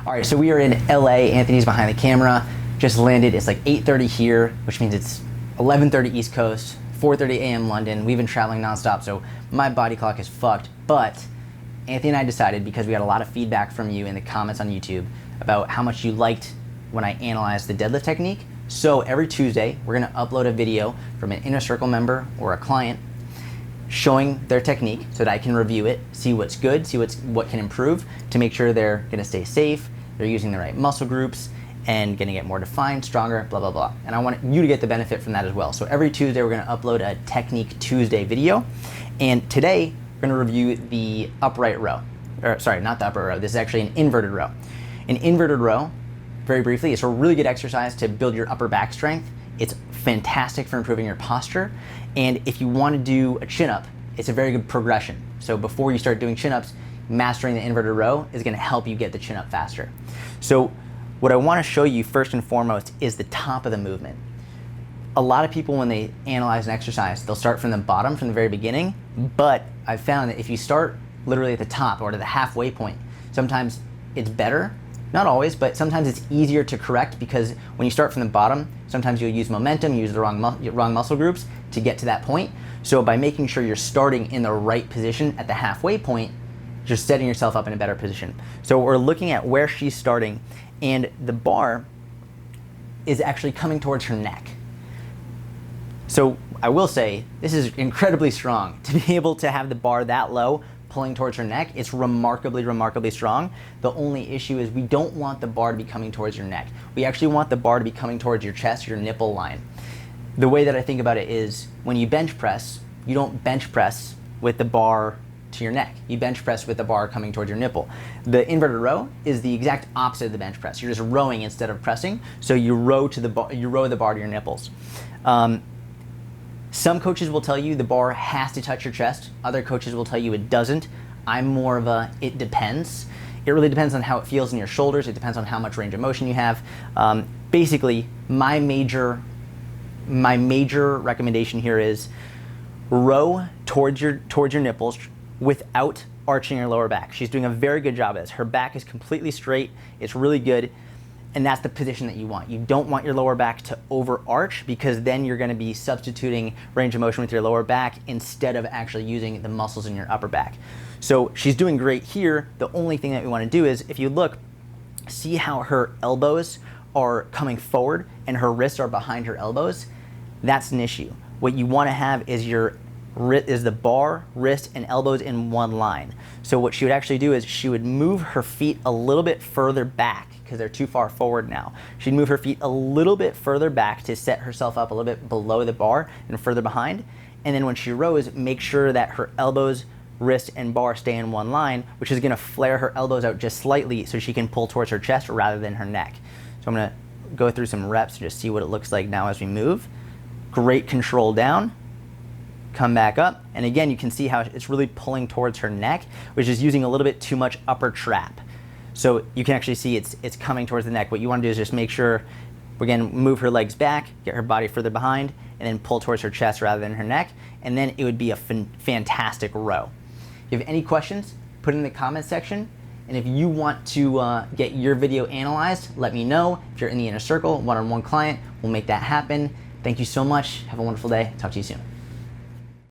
All right, so we are in LA. Anthony's behind the camera. Just landed. It's like 8:30 here, which means it's 11:30 East Coast, 4:30 a.m. London. We've been traveling nonstop, so my body clock is fucked. But Anthony and I decided, because we got a lot of feedback from you in the comments on YouTube about how much you liked when I analyzed the deadlift technique. So every Tuesday, we're gonna upload a video from an inner circle member or a client showing their technique so that I can review it, see what's good, see what can improve to make sure they're gonna stay safe, they're using the right muscle groups, and gonna get more defined, stronger, blah, blah, blah. And I want you to get the benefit from that as well. So every Tuesday, we're gonna upload a Technique Tuesday video. And today, we're gonna review the upright row. Or sorry, not the upright row, this is actually an inverted row. An inverted row, very briefly, it's a really good exercise to build your upper back strength. It's fantastic for improving your posture. And if you wanna do a chin-up, it's a very good progression. So before you start doing chin-ups, mastering the inverted row is gonna help you get the chin up faster. So what I wanna show you first and foremost is the top of the movement. A lot of people, when they analyze an exercise, they'll start from the bottom, from the very beginning, but I've found that if you start literally at the top or to the halfway point, sometimes it's better, not always, but sometimes it's easier to correct, because when you start from the bottom, sometimes you'll use momentum, use the wrong muscle groups to get to that point. So by making sure you're starting in the right position at the halfway point, you're setting yourself up in a better position. So we're looking at where she's starting, and the bar is actually coming towards her neck. So I will say, this is incredibly strong. To be able to have the bar that low, pulling towards her neck, it's remarkably, remarkably strong. The only issue is we don't want the bar to be coming towards your neck. We actually want the bar to be coming towards your chest, your nipple line. The way that I think about it is, when you bench press, you don't bench press with the bar to your neck. You bench press with the bar coming towards your nipple. The inverted row is the exact opposite of the bench press. You're just rowing instead of pressing. So you row to the bar, you row the bar to your nipples. Some coaches will tell you the bar has to touch your chest. Other coaches will tell you it doesn't. I'm more of a, it depends. It really depends on how it feels in your shoulders. It depends on how much range of motion you have. Basically, my major recommendation here is row towards your nipples without arching your lower back. She's doing a very good job of this. Her back is completely straight. It's really good. And that's the position that you want. You don't want your lower back to overarch, because then you're gonna be substituting range of motion with your lower back instead of actually using the muscles in your upper back. So she's doing great here. The only thing that we wanna do is, if you look, see how her elbows are coming forward and her wrists are behind her elbows? That's an issue. What you wanna have is the bar, wrist, and elbows in one line. So what she would actually do is she would move her feet a little bit further back, because they're too far forward now. She'd move her feet a little bit further back to set herself up a little bit below the bar and further behind. And then when she rows, make sure that her elbows, wrist, and bar stay in one line, which is gonna flare her elbows out just slightly so she can pull towards her chest rather than her neck. So I'm gonna go through some reps to just see what it looks like now as we move. Great control down. Come back up, and again, you can see how it's really pulling towards her neck, which is using a little bit too much upper trap. So you can actually see it's coming towards the neck. What you want to do is just make sure, again, move her legs back, get her body further behind, and then pull towards her chest rather than her neck, and then it would be a fantastic row. If you have any questions, put it in the comment section, and if you want to get your video analyzed, let me know. If you're in the inner circle, one-on-one client, we'll make that happen. Thank you so much. Have a wonderful day. Talk to you soon.